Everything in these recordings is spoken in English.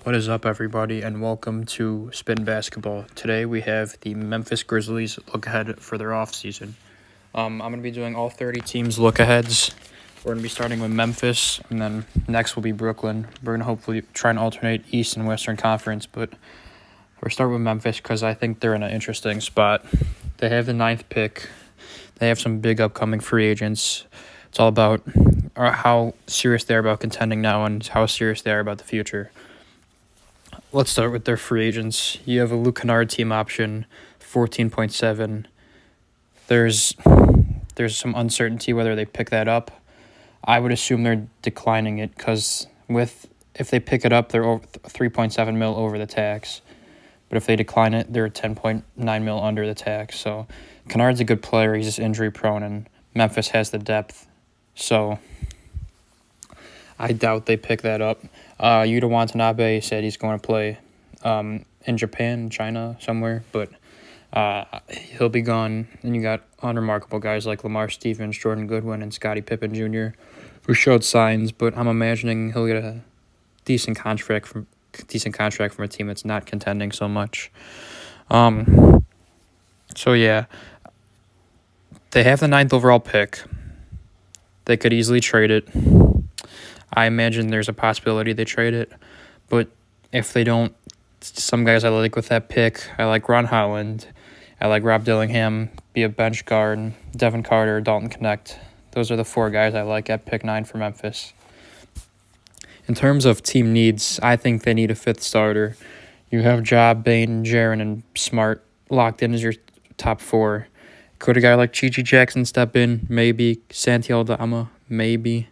What is up, everybody, and welcome to Spin Basketball. Today we have the Memphis Grizzlies look ahead for their offseason. I'm going to be doing all 30 teams look aheads. We're going to be starting with Memphis, and then next will be Brooklyn. We're going to hopefully try and alternate East and Western Conference, but we're starting with Memphis because I think they're in an interesting spot. They have the 9th pick. They have some big upcoming free agents. It's all about how serious they are about contending now and how serious they are about the future. Let's start with their free agents. You have a Luke Kennard team option, 14.7. There's some uncertainty whether they pick that up. I would assume they're declining it because if they pick it up, they're over 3.7 mil over the tax. But if they decline it, they're 10.9 mil under the tax. So Kennard's a good player. He's just injury prone, and Memphis has the depth. So I doubt they pick that up. Yuta Watanabe said he's going to play in Japan, China, somewhere, but he'll be gone. And you got unremarkable guys like Lamar Stevens, Jordan Goodwin, and Scottie Pippen Jr., who showed signs, but I'm imagining he'll get a decent contract from a team that's not contending so much. So yeah, they have the 9th overall pick. They could easily trade it. I imagine there's a possibility they trade it, but if they don't, some guys I like with that pick, I like Ron Holland, I like Rob Dillingham, be a bench guard, Devin Carter, Dalton Knecht. Those are the 4 guys I like at pick 9 for Memphis. In terms of team needs, I think they need a 5th starter. You have Ja, Bain, Jaren, and Smart locked in as your top 4. Could a guy like Gigi Jackson step in? Maybe. Santi Aldama? Maybe.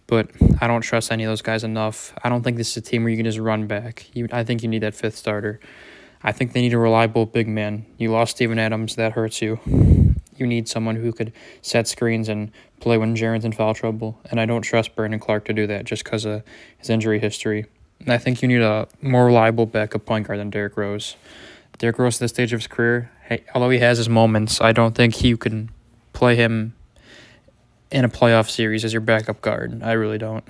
But I don't trust any of those guys enough. I don't think this is a team where you can just run back. I think you need that 5th starter. I think they need a reliable big man. You lost Steven Adams. That hurts you. You need someone who could set screens and play when Jaren's in foul trouble. And I don't trust Brandon Clark to do that just because of his injury history. And I think you need a more reliable backup point guard than Derrick Rose. Derrick Rose at this stage of his career, although he has his moments, I don't think you can play him in a playoff series as your backup guard. I really don't.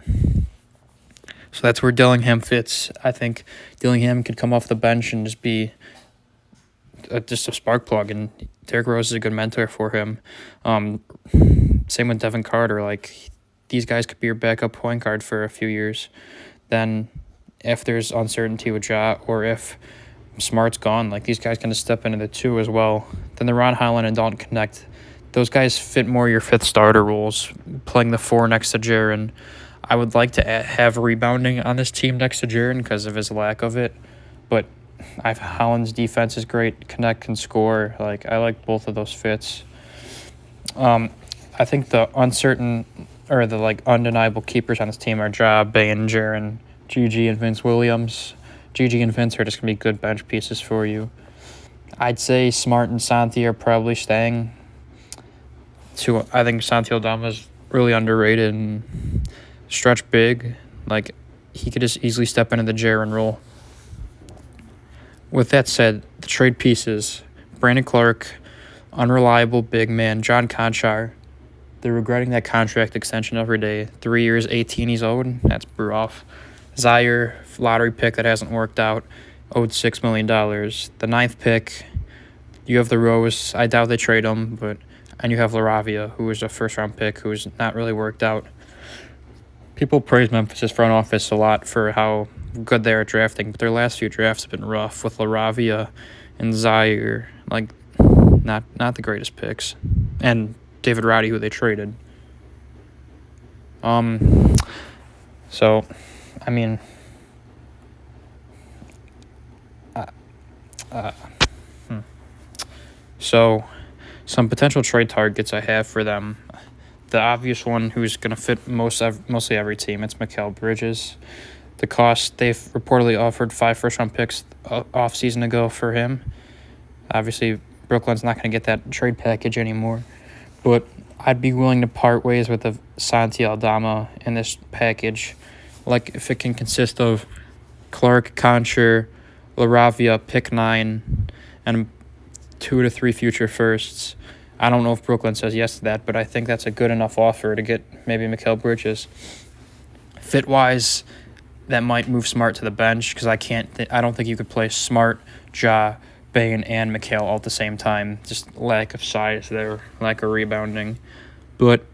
So that's where Dillingham fits. I think Dillingham could come off the bench and just be just a spark plug, and Derrick Rose is a good mentor for him. Same with Devin Carter. Like, these guys could be your backup point guard for a few years. Then if there's uncertainty with Ja or if Smart's gone, like, these guys can just step into the 2 as well. Then the Ron Holland and Dalton Knecht, those guys fit more your 5th starter roles, playing the 4 next to Jaren. I would like to have rebounding on this team next to Jaren because of his lack of it, but Holland's defense is great. Knecht can score. Like, I like both of those fits. I think the undeniable keepers on this team are Ja, Bain, Jaren, Gigi, and Vince Williams. Gigi and Vince are just going to be good bench pieces for you. I'd say Smart and Santi are probably staying. I think Santi Aldama is really underrated and stretch big. Like, he could just easily step into the Jaren role. With that said, the trade pieces: Brandon Clark, unreliable big man, John Conchar. They're regretting that contract extension every day. 3 years, 18 he's owed. That's rough. Zaire, lottery pick that hasn't worked out, owed $6 million. The 9th pick, you have the Rose. I doubt they trade him, and you have LaRavia, who was a first-round pick, who's not really worked out. People praise Memphis' front office a lot for how good they are at drafting, but their last few drafts have been rough with LaRavia and Zaire. Like, not the greatest picks. And David Roddy, who they traded. So, I mean, So, some potential trade targets I have for them. The obvious one, who's going to fit mostly every team, it's Mikal Bridges. The cost, they've reportedly offered 5 first-round picks off-season ago for him. Obviously, Brooklyn's not going to get that trade package anymore. But I'd be willing to part ways with the Santi Aldama in this package. Like, if it can consist of Clark, Concher, LaRavia, pick 9, and 2 to 3 future firsts. I don't know if Brooklyn says yes to that, but I think that's a good enough offer to get maybe Mikal Bridges. Fit-wise, that might move Smart to the bench because I don't think you could play Smart, Ja, Bane, and McHale all at the same time. Just lack of size there, lack of rebounding. But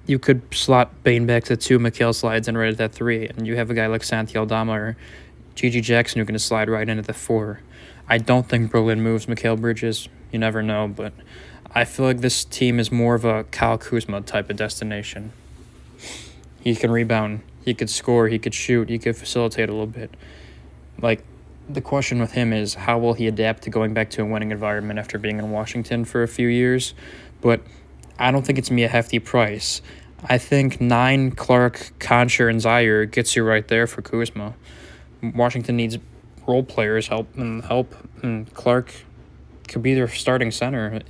you could slot Bane back to 2, McHale slides in right at that 3, and you have a guy like Santi Aldama or G.G. Jackson who can just slide right into the 4. I don't think Berlin moves Mikal Bridges. You never know, but I feel like this team is more of a Kyle Kuzma type of destination. He can rebound, he could score, he could shoot, he could facilitate a little bit. Like, the question with him is how will he adapt to going back to a winning environment after being in Washington for a few years? But I don't think it's me a hefty price. I think 9, Clark, Concher, and Zaire gets you right there for Kuzma. Washington needs role players help, and Clark could be their starting center.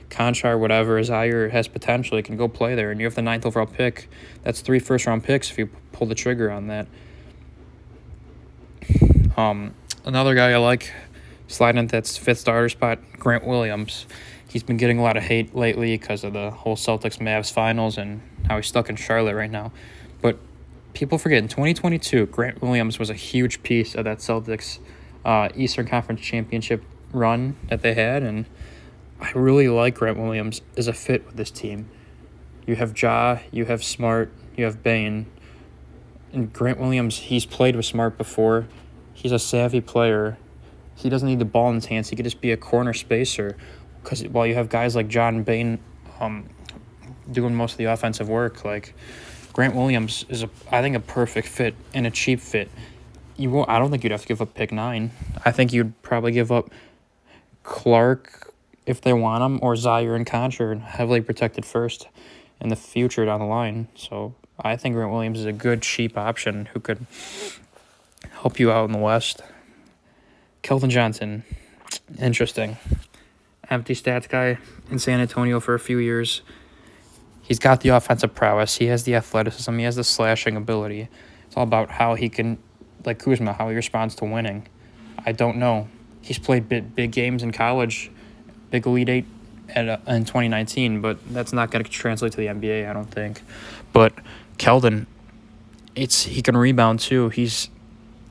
Conchar, whatever, Zaire has potential. He can go play there, and you have the 9th overall pick. That's 3 first-round picks if you pull the trigger on that. Another guy I like sliding into that 5th starter spot, Grant Williams. He's been getting a lot of hate lately because of the whole Celtics-Mavs finals and how he's stuck in Charlotte right now. But people forget, in 2022, Grant Williams was a huge piece of that Celtics Eastern Conference Championship run that they had, and I really like Grant Williams as a fit with this team. You have Ja, you have Smart, you have Bane. And Grant Williams, he's played with Smart before. He's a savvy player. He doesn't need the ball in his hands. He could just be a corner spacer. Because while you have guys like John and Bane doing most of the offensive work, like Grant Williams is, I think, a perfect fit and a cheap fit. I don't think you'd have to give up pick 9. I think you'd probably give up Clark if they want him, or Zaire and Concher, heavily protected first in the future down the line. So I think Grant Williams is a good, cheap option who could help you out in the West. Keldon Johnson, interesting. Empty stats guy in San Antonio for a few years. He's got the offensive prowess. He has the athleticism. He has the slashing ability. It's all about how he can, like Kuzma, how he responds to winning. I don't know. He's played big games in college, big Elite Eight in 2019, but that's not going to translate to the NBA, I don't think. But Keldon, he can rebound too.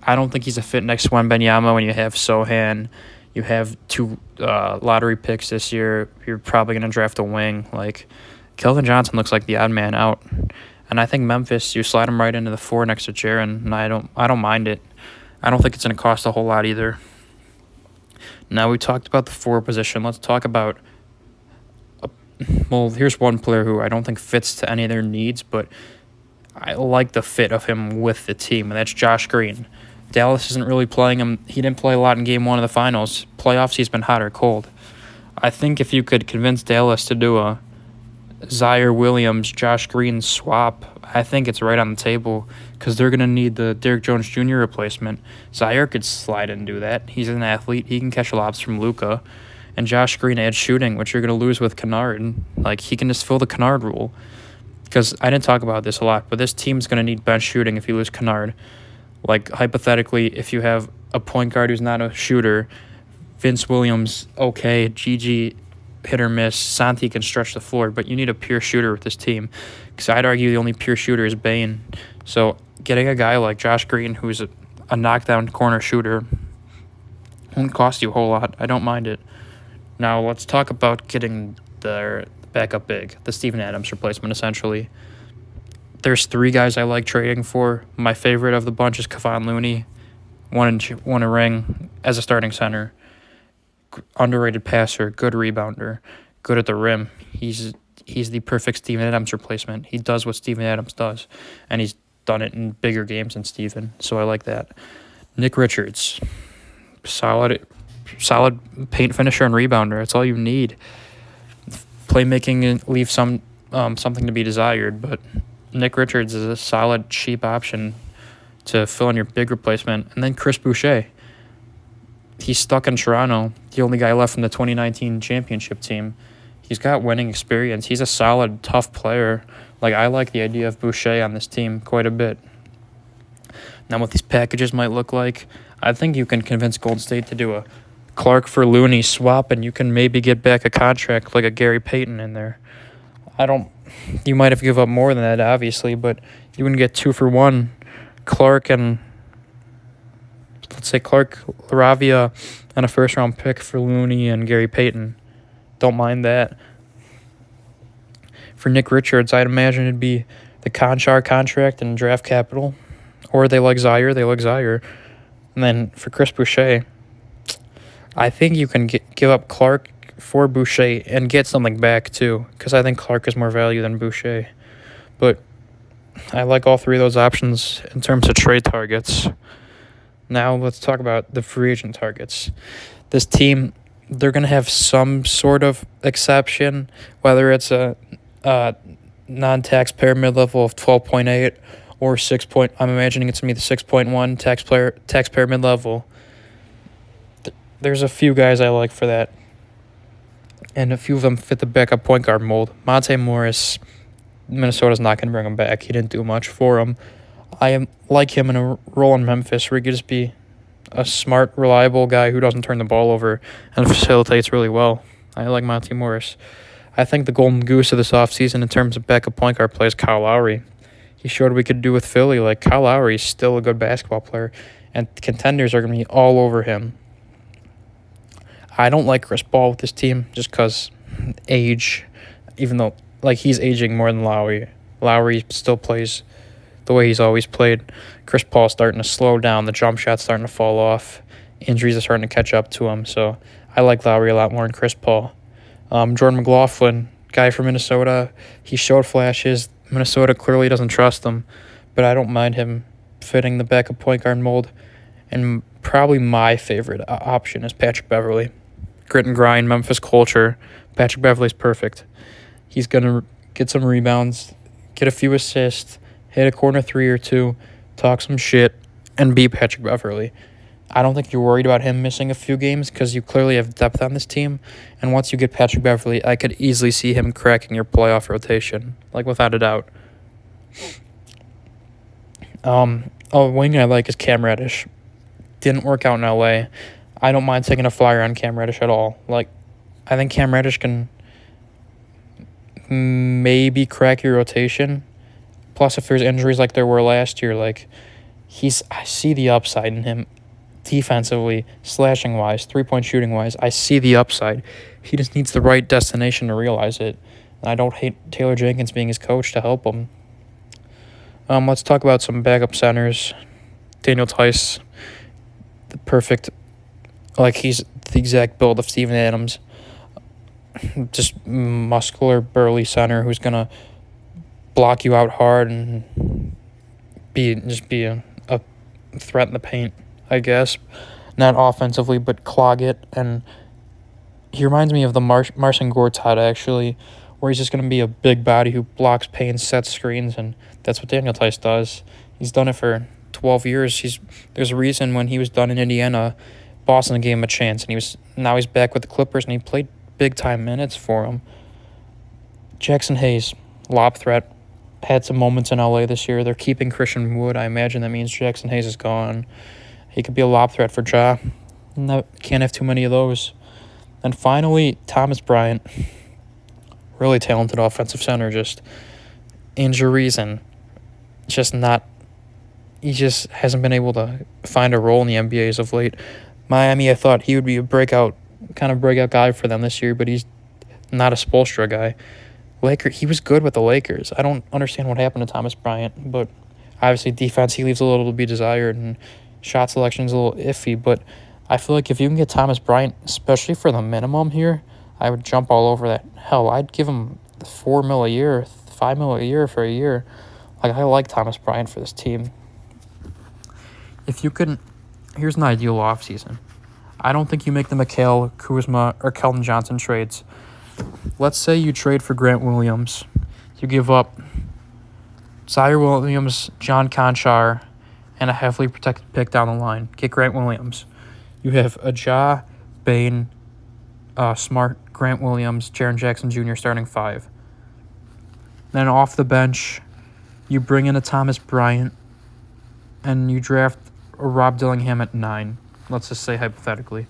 I don't think he's a fit next to Wembanyama when you have Sohan. You have 2 lottery picks this year. You're probably going to draft a wing. Like, Keldon Johnson looks like the odd man out. And I think Memphis, you slide him right into the 4 next to Jaren, and I don't mind it. I don't think it's going to cost a whole lot either. Now we talked about the 4 position. Let's talk about here's one player who I don't think fits to any of their needs, but I like the fit of him with the team, and that's Josh Green. Dallas isn't really playing him. He didn't play a lot in Game 1 of the finals. Playoffs, he's been hot or cold. I think if you could convince Dallas to do a Zaire Williams, Josh Green swap, I think it's right on the table because they're going to need the Derrick Jones Jr. replacement. Zaire could slide and do that. He's an athlete. He can catch lobs from Luka. And Josh Green adds shooting, which you're going to lose with Kennard. Like, he can just fill the Kennard rule. Because I didn't talk about this a lot, but this team's going to need bench shooting if you lose Kennard. Like, hypothetically, if you have a point guard who's not a shooter, Vince Williams, okay, GG, hit or miss, Santi can stretch the floor, but you need a pure shooter with this team. Because I'd argue the only pure shooter is Bane. So getting a guy like Josh Green, who's a knockdown corner shooter, won't cost you a whole lot. I don't mind it. Now let's talk about getting their backup big, the Steven Adams replacement, essentially. There's 3 guys I like trading for. My favorite of the bunch is Kevon Looney. Won a ring as a starting center. Underrated passer, good rebounder, good at the rim. He's the perfect Steven Adams replacement. He does what Steven Adams does, and he's done it in bigger games than Steven, so I like that. Nick Richards, solid paint finisher and rebounder. That's all you need. Playmaking leaves something to be desired, but Nick Richards is a solid, cheap option to fill in your big replacement. And then Chris Boucher. He's stuck in Toronto, the only guy left from the 2019 championship team. He's got winning experience. He's a solid, tough player. Like, I like the idea of Boucher on this team quite a bit. Now, what these packages might look like, I think you can convince Golden State to do a Clark for Looney swap, and you can maybe get back a contract like a Gary Payton in there. You might have to give up more than that, obviously, but you can get 2 for 1 Clark and let's say Clark, Laravia, and a first-round pick for Looney and Gary Payton. Don't mind that. For Nick Richards, I'd imagine it'd be the Conchar contract and draft capital. Or they like Zaire. And then for Chris Boucher, I think you can give up Clark for Boucher and get something back too, because I think Clark is more value than Boucher. But I like all three of those options in terms of trade targets. Now let's talk about the free agent targets. This team, they're going to have some sort of exception, whether it's a non-taxpayer mid-level of 12.8 or 6 point. I'm imagining it's going to be the 6.1 taxpayer mid-level. There's a few guys I like for that, and a few of them fit the backup point guard mold. Monte Morris, Minnesota's not going to bring him back. He didn't do much for him. I like him in a role in Memphis where he could just be a smart, reliable guy who doesn't turn the ball over and facilitates really well. I like Monte Morris. I think the golden goose of this offseason in terms of backup point guard play is Kyle Lowry. He showed what we could do with Philly. Like, Kyle Lowry is still a good basketball player, and contenders are going to be all over him. I don't like Chris Paul with this team just because age, even though he's aging more than Lowry. Lowry still plays the way he's always played. Chris Paul's starting to slow down. The jump shot's starting to fall off. Injuries are starting to catch up to him. So I like Lowry a lot more than Chris Paul. Jordan McLaughlin, guy from Minnesota, he showed flashes. Minnesota clearly doesn't trust him, but I don't mind him fitting the backup point guard mold. And probably my favorite option is Patrick Beverley. Grit and grind, Memphis culture. Patrick Beverley's perfect. He's going to get some rebounds, get a few assists, hit a corner three or two, talk some shit, and be Patrick Beverley. I don't think you're worried about him missing a few games because you clearly have depth on this team. And once you get Patrick Beverley, I could easily see him cracking your playoff rotation, without a doubt. A wing I like is Cam Reddish. Didn't work out in LA. I don't mind taking a flyer on Cam Reddish at all. I think Cam Reddish can maybe crack your rotation. Plus, if there's injuries like there were last year, I see the upside in him defensively, slashing-wise, three-point shooting-wise. I see the upside. He just needs the right destination to realize it. And I don't hate Taylor Jenkins being his coach to help him. Let's talk about some backup centers. Daniel Tice, the perfect, he's the exact build of Steven Adams. Just muscular, burly center who's going to block you out hard and be a threat in the paint, I guess. Not offensively, but clog it. And he reminds me of the Marcin Gortat, actually, where he's just going to be a big body who blocks paint, sets screens, and that's what Daniel Tice does. He's done it for 12 years. There's a reason when he was done in Indiana, Boston gave him a chance, and now he's back with the Clippers, and he played big-time minutes for him. Jackson Hayes, lob threat, had some moments in LA this year. They're keeping Christian Wood. I imagine that means Jackson Hayes is gone. He could be a lob threat for Ja. No, can't have too many of those. And finally, Thomas Bryant, really talented offensive center, just injuries and he just hasn't been able to find a role in the NBA as of late. Miami, I thought he would be a breakout guy for them this year, but he's not a Spoelstra guy. He was good with the Lakers. I don't understand what happened to Thomas Bryant, but obviously defense, he leaves a little to be desired, and shot selection is a little iffy, but I feel like if you can get Thomas Bryant, especially for the minimum here, I would jump all over that. Hell, I'd give him $4 million a year, $5 million a year for a year. I like Thomas Bryant for this team. Here's an ideal offseason. I don't think you make the Mikal, Kuzma, or Keldon Johnson trades. Let's say you trade for Grant Williams. You give up Zaire Williams, John Conchar, and a heavily protected pick down the line. Get Grant Williams. You have a Ja, Bane, Smart, Grant Williams, Jaren Jackson Jr. starting five. Then off the bench, you bring in a Thomas Bryant, and you draft a Rob Dillingham at 9. Let's just say hypothetically.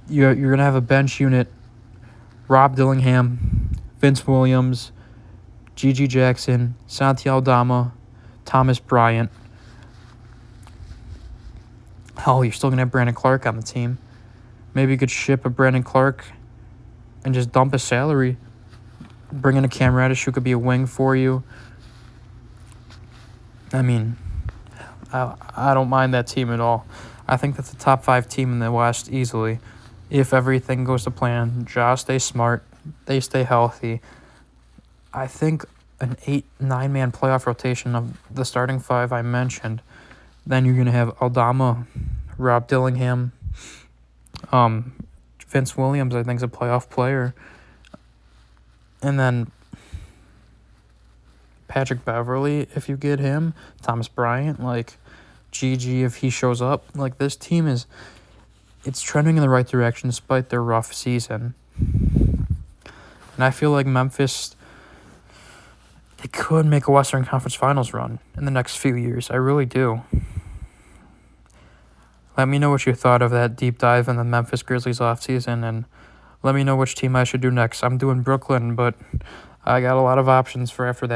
You're going to have a bench unit, Rob Dillingham, Vince Williams, Gigi Jackson, Santi Aldama, Thomas Bryant. Oh, you're still going to have Brandon Clark on the team. Maybe you could ship a Brandon Clark and just dump his salary. Bring in a Cam Reddish who could be a wing for you. I mean, I don't mind that team at all. I think that's a top 5 team in the West easily. If everything goes to plan, Josh stays smart, they stay healthy. I think an 8-9 man playoff rotation of the starting 5 I mentioned. Then you're going to have Aldama, Rob Dillingham, Vince Williams, I think, is a playoff player. And then Patrick Beverly, if you get him. Thomas Bryant, like GG if he shows up. Like, this team it's trending in the right direction despite their rough season. And I feel like Memphis, they could make a Western Conference Finals run in the next few years. I really do. Let me know what you thought of that deep dive in the Memphis Grizzlies offseason, and let me know which team I should do next. I'm doing Brooklyn, but I got a lot of options for after that.